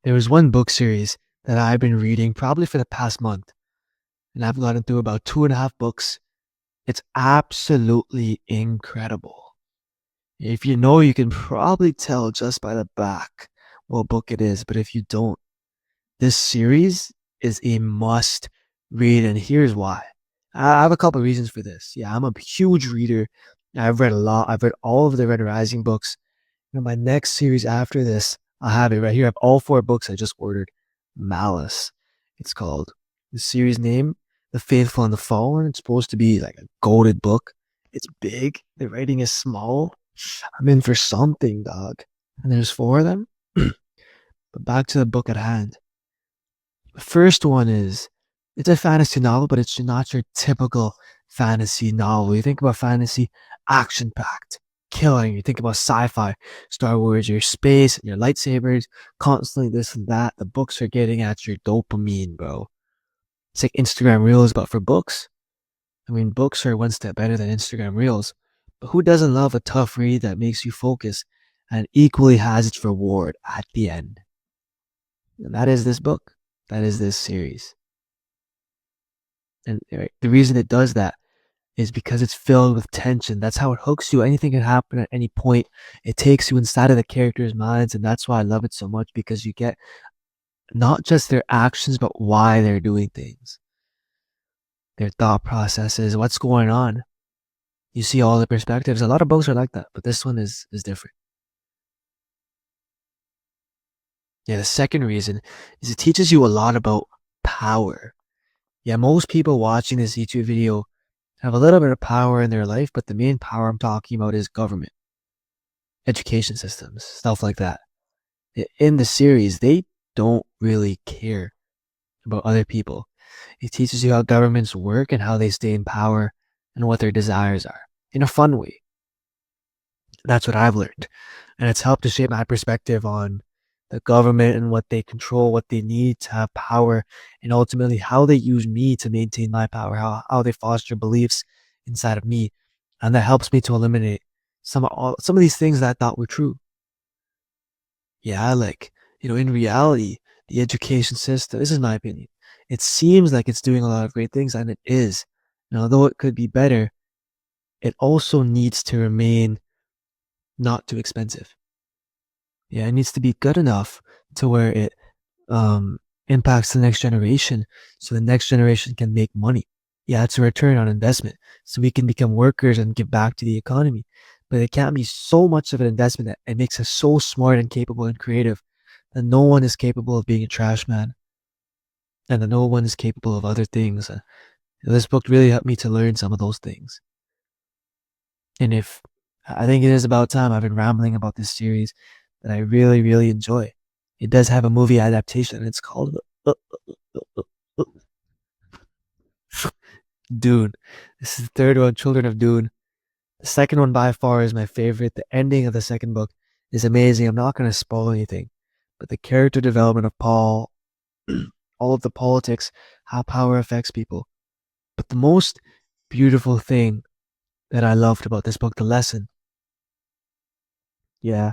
There was one book series that I've been reading probably for the past month, and I've gotten through about 2.5 books. It's absolutely incredible. If you know, you can probably tell just by the back what book it is, but if you don't, this series is a must read, and here's why. I have a couple of reasons for this. Yeah, I'm a huge reader. I've read a lot. I've read all of the Red Rising books. My next series after this, I have it right here. I have all 4 books I just ordered. Malice, it's called. The series name, The Faithful and the Fallen. It's supposed to be like a golded book. It's big. The writing is small. I'm in for something, dog. And there's 4 of them. But back to the book at hand. The first one is, it's a fantasy novel, but it's not your typical fantasy novel. You think about fantasy, action packed, killing. You think about sci-fi, Star Wars, your space, your lightsabers, constantly this and that. The books are getting at your dopamine, bro. It's like Instagram Reels, but for books. I mean, books are one step better than Instagram Reels. But who doesn't love a tough read that makes you focus and equally has its reward at the end? And that is this book. That is this series. And the reason it does that is because it's filled with tension. That's how it hooks you. Anything can happen at any point. It takes you inside of the characters' minds, and that's why I love it so much, because you get not just their actions, but why they're doing things, their thought processes, what's going on. You see all the perspectives. A lot of books are like that, but this one is different. Yeah, the second reason is it teaches you a lot about power. Yeah, most people watching this YouTube video have a little bit of power in their life, but the main power I'm talking about is government, education systems, stuff like that. In the series, they don't really care about other people. It teaches you how governments work and how they stay in power and what their desires are in a fun way. That's what I've learned. And it's helped to shape my perspective on the government and what they control, what they need to have power, and ultimately how they use me to maintain my power, how they foster beliefs inside of me. And that helps me to eliminate some of these things that I thought were true. Yeah, like, in reality, the education system, this is my opinion, it seems like it's doing a lot of great things, and it is. And although it could be better, it also needs to remain not too expensive. Yeah, it needs to be good enough to where it impacts the next generation, so the next generation can make money. Yeah, it's a return on investment, so we can become workers and give back to the economy. But it can't be so much of an investment that it makes us so smart and capable and creative that no one is capable of being a trash man, and that no one is capable of other things. This book really helped me to learn some of those things. And if I think it is about time, I've been rambling about this series that I really, really enjoy. It does have a movie adaptation, and it's called Dune. This is the third one, Children of Dune. The second one by far is my favorite. The ending of the second book is amazing. I'm not going to spoil anything, but the character development of Paul, all of the politics, how power affects people. But the most beautiful thing that I loved about this book, the lesson, yeah,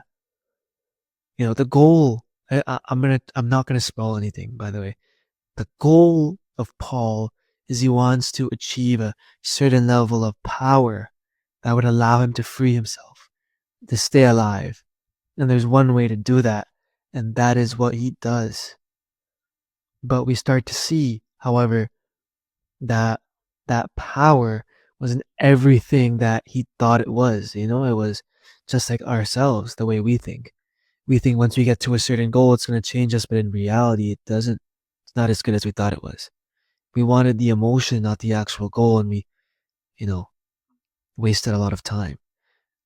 the goal. I'm not gonna spoil anything, by the way. The goal of Paul is he wants to achieve a certain level of power that would allow him to free himself, to stay alive. And there's one way to do that, and that is what he does. But we start to see, however, that that power wasn't everything that he thought it was. It was just like ourselves, the way we think. We think once we get to a certain goal, it's going to change us, but in reality, it doesn't. It's not as good as we thought it was. We wanted the emotion, not the actual goal, and we, you know, wasted a lot of time.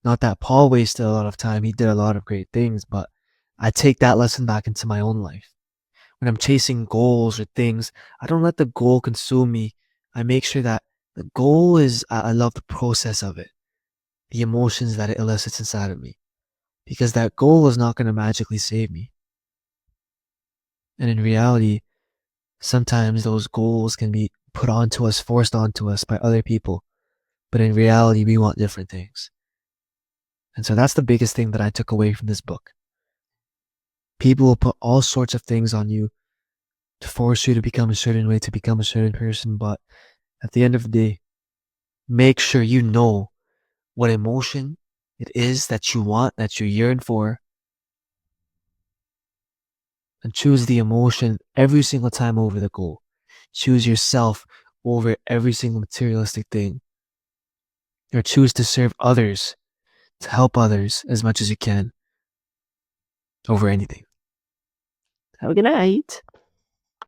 Not that Paul wasted a lot of time, he did a lot of great things, but I take that lesson back into my own life. When I'm chasing goals or things, I don't let the goal consume me. I make sure that the goal is, I love the process of it, the emotions that it elicits inside of me, because that goal is not going to magically save me. And in reality, sometimes those goals can be put onto us, forced onto us by other people. But in reality, we want different things. And so that's the biggest thing that I took away from this book. People will put all sorts of things on you to force you to become a certain way, to become a certain person. But at the end of the day, make sure you know what emotion it is that you want, that you yearn for, and choose the emotion every single time over the goal. Choose yourself over every single materialistic thing. Or choose to serve others, to help others as much as you can over anything. Have a good night.